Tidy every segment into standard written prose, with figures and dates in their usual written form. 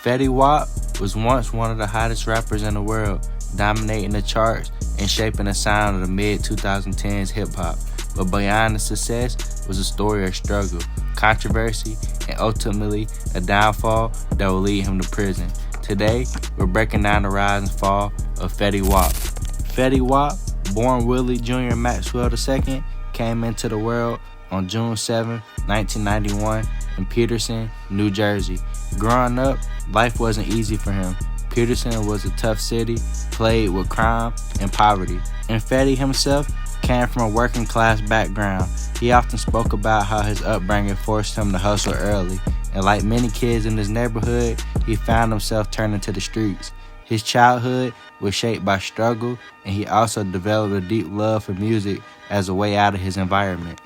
Fetty Wap was once one of the hottest rappers in the world, dominating the charts and shaping the sound of the mid-2010s hip-hop. But beyond the success was a story of struggle, controversy, and ultimately a downfall that will lead him to prison. Today, we're breaking down the rise and fall of Fetty Wap. Fetty Wap, born Willie Jr. Maxwell II, came into the world on June 7, 1991 in Paterson, New Jersey. Growing up, life wasn't easy for him. Paterson was a tough city, plagued with crime and poverty. And Fetty himself came from a working class background. He often spoke about how his upbringing forced him to hustle early. And like many kids in his neighborhood, he found himself turning to the streets. His childhood was shaped by struggle, and he also developed a deep love for music as a way out of his environment.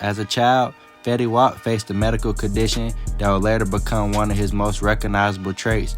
As a child, Fetty Wap faced a medical condition that would later become one of his most recognizable traits.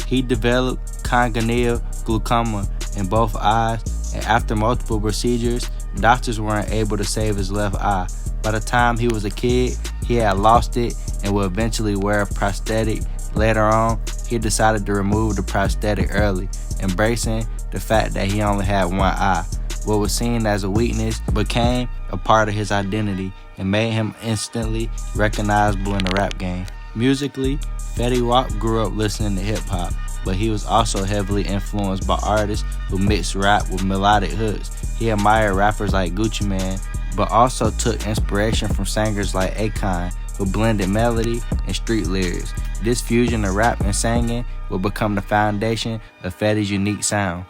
He developed congenital glaucoma in both eyes, and after multiple procedures, doctors weren't able to save his left eye. By the time he was a kid, he had lost it and would eventually wear a prosthetic. Later on, he decided to remove the prosthetic early, embracing the fact that he only had one eye. What was seen as a weakness became a part of his identity and made him instantly recognizable in the rap game. Musically, Fetty Wap grew up listening to hip-hop, but he was also heavily influenced by artists who mixed rap with melodic hooks. He admired rappers like Gucci Mane, but also took inspiration from singers like Akon, who blended melody and street lyrics. This fusion of rap and singing would become the foundation of Fetty's unique sound.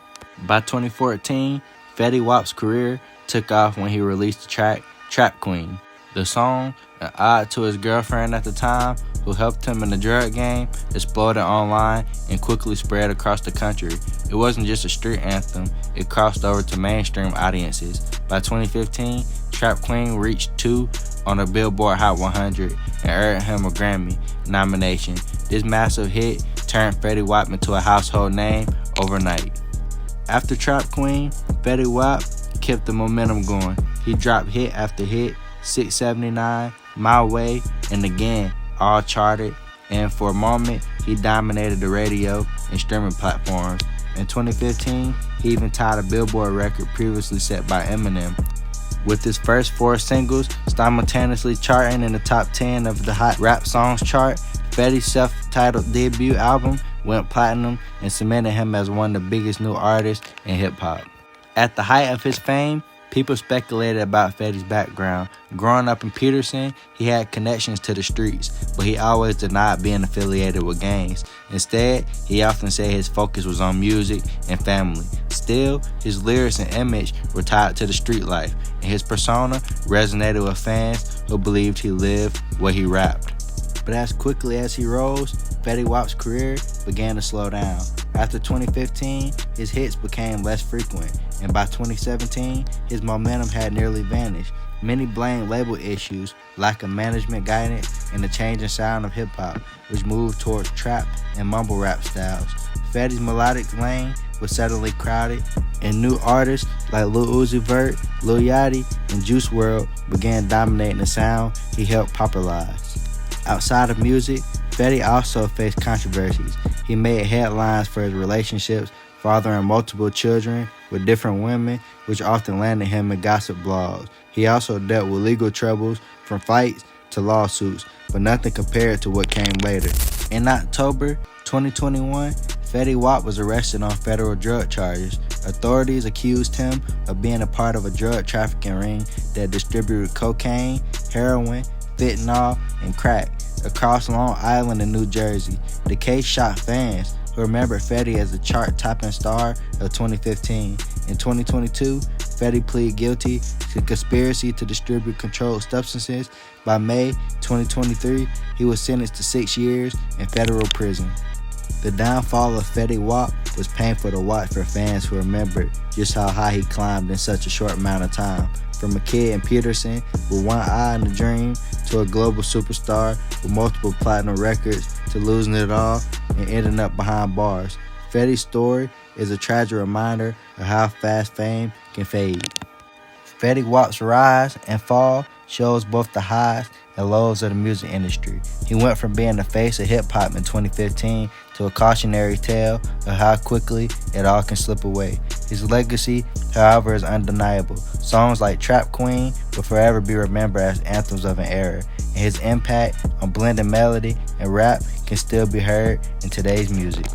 By 2014, Fetty Wap's career took off when he released the track Trap Queen. The song, an ode to his girlfriend at the time, who helped him in the drug game, exploded online and quickly spread across the country. It wasn't just a street anthem, it crossed over to mainstream audiences. By 2015, Trap Queen reached 2 on the Billboard Hot 100 and earned him a Grammy nomination. This massive hit turned Fetty Wap into a household name overnight. After Trap Queen, Fetty Wap kept the momentum going. He dropped hit after hit, 679, My Way, and Again, all charted, and for a moment, he dominated the radio and streaming platforms. In 2015, he even tied a Billboard record previously set by Eminem. With his first 4 singles simultaneously charting in the top 10 of the Hot Rap Songs chart, Fetty's self-titled debut album went platinum and cemented him as one of the biggest new artists in hip-hop. At the height of his fame, people speculated about Fetty's background. Growing up in Paterson, he had connections to the streets, but he always denied being affiliated with gangs. Instead, he often said his focus was on music and family. Still, his lyrics and image were tied to the street life, and his persona resonated with fans who believed he lived what he rapped. But as quickly as he rose, Fetty Wap's career began to slow down. After 2015, his hits became less frequent, and by 2017, his momentum had nearly vanished. Many blamed label issues, lack of management guidance, and the changing sound of hip-hop, which moved towards trap and mumble rap styles. Fetty's melodic lane was suddenly crowded, and new artists like Lil Uzi Vert, Lil Yachty, and Juice WRLD began dominating the sound he helped popularize. Outside of music, Fetty also faced controversies. He made headlines for his relationships, fathering multiple children with different women, which often landed him in gossip blogs. He also dealt with legal troubles, from fights to lawsuits, but nothing compared to what came later. In October 2021, Fetty Wap was arrested on federal drug charges. Authorities accused him of being a part of a drug trafficking ring that distributed cocaine, heroin, fentanyl, and crack across Long Island and New Jersey. The case shocked fans who remembered Fetty as the chart-topping star of 2015. In 2022, Fetty pleaded guilty to conspiracy to distribute controlled substances. By May 2023, he was sentenced to 6 years in federal prison. The downfall of Fetty Wap was painful to watch for fans who remembered just how high he climbed in such a short amount of time. From a kid in Paterson with one eye in the dream to a global superstar with multiple platinum records to losing it all and ending up behind bars. Fetty's story is a tragic reminder of how fast fame can fade. Fetty Wap's rise and fall shows both the highs and lows of the music industry. He went from being the face of hip-hop in 2015 to a cautionary tale of how quickly it all can slip away. His legacy, however, is undeniable. Songs like Trap Queen will forever be remembered as anthems of an era, and his impact on blending melody and rap can still be heard in today's music.